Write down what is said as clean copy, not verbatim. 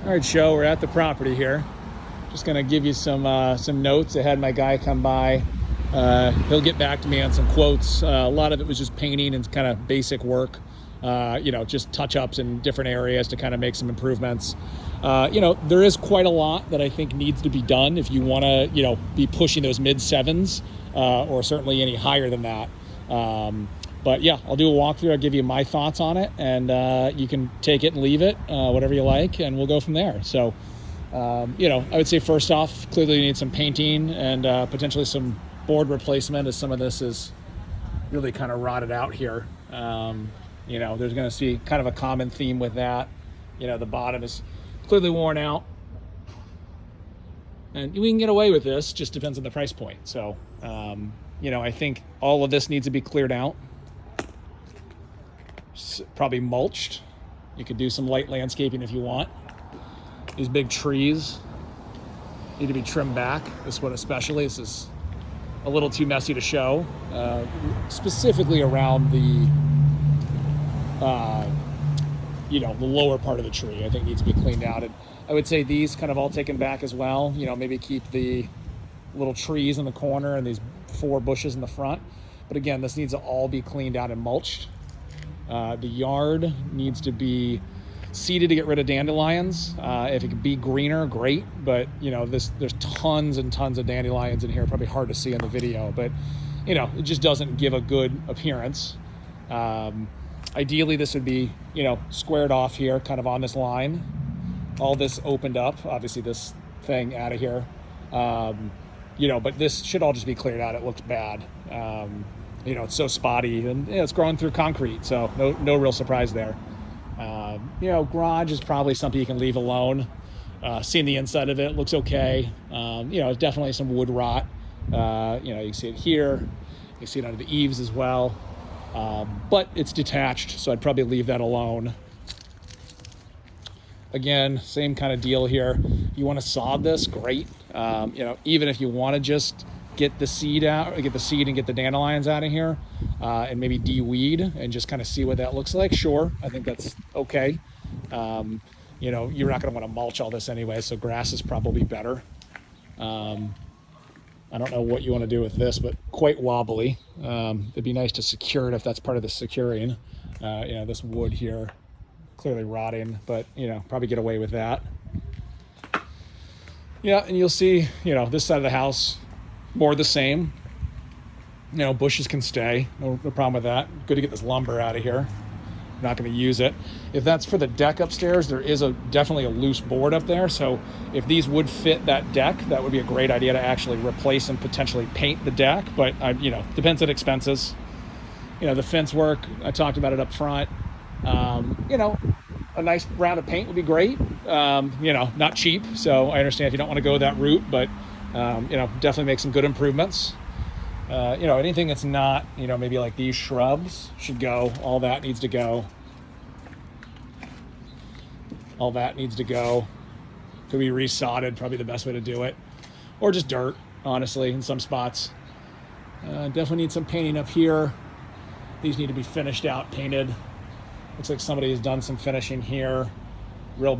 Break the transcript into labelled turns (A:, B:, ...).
A: All right, Joe, we're at the property here. Just gonna give you some notes. I had my guy come by. He'll get back to me on some quotes. A lot of it was just painting and kind of basic work. Just touch-ups in different areas to kind of make some improvements. There is quite a lot that I think needs to be done if you want to, be pushing those mid-sevens or certainly any higher than that. But yeah, I'll do a walkthrough. I'll give you my thoughts on it, and you can take it and leave it, whatever you like, and we'll go from there. So, I would say first off, clearly you need some painting and potentially some board replacement, as some of this is really kind of rotted out here. There's going to be kind of a common theme with that. The bottom is clearly worn out. And we can get away with this, just depends on the price point. So, I think all of this needs to be cleared out. Probably mulched. You could do some light landscaping if you want. These big trees need to be trimmed back. This one especially. This is a little too messy to show. Specifically around the lower part of the tree, I think needs to be cleaned out. And I would say these kind of all taken back as well. Maybe keep the little trees in the corner and these 4 bushes in the front. But again, this needs to all be cleaned out and mulched. The yard needs to be seeded to get rid of dandelions. If it could be greener, great. But there's tons and tons of dandelions in here. Probably hard to see in the video, but it just doesn't give a good appearance. Ideally, this would be squared off here, kind of on this line. All this opened up. Obviously, this thing out of here. But this should all just be cleared out. It looks bad. It's so spotty, and it's growing through concrete, so no real surprise there. Garage is probably something you can leave alone. Seeing the inside of it looks okay. Definitely some wood rot. You can see it here. You can see it under the eaves as well. But it's detached, so I'd probably leave that alone. Again, same kind of deal here. If you want to sod this, great. Even if you want to just get the seed out, or get the seed and get the dandelions out of here, and maybe de-weed and just kind of see what that looks like. Sure, I think that's okay. You're not going to want to mulch all this anyway, so grass is probably better. I don't know what you want to do with this, but quite wobbly. It'd be nice to secure it if that's part of the securing. This wood here, clearly rotting, but probably get away with that. Yeah, and you'll see, this side of the house, more the same. Bushes can stay. No problem with that. Good to get this lumber out of here. I'm not going to use it. If that's for the deck upstairs, there is definitely a loose board up there. So if these would fit that deck, that would be a great idea to actually replace and potentially paint the deck. But depends on expenses. The fence work, I talked about it up front. A nice round of paint would be great. Not cheap. So I understand if you don't want to go that route, but definitely make some good improvements. Anything that's not, maybe like these shrubs should go. All that needs to go. All that needs to go. Could be resodded, probably the best way to do it. Or just dirt, honestly, in some spots. Definitely need some painting up here. These need to be finished out, painted. Looks like somebody has done some finishing here.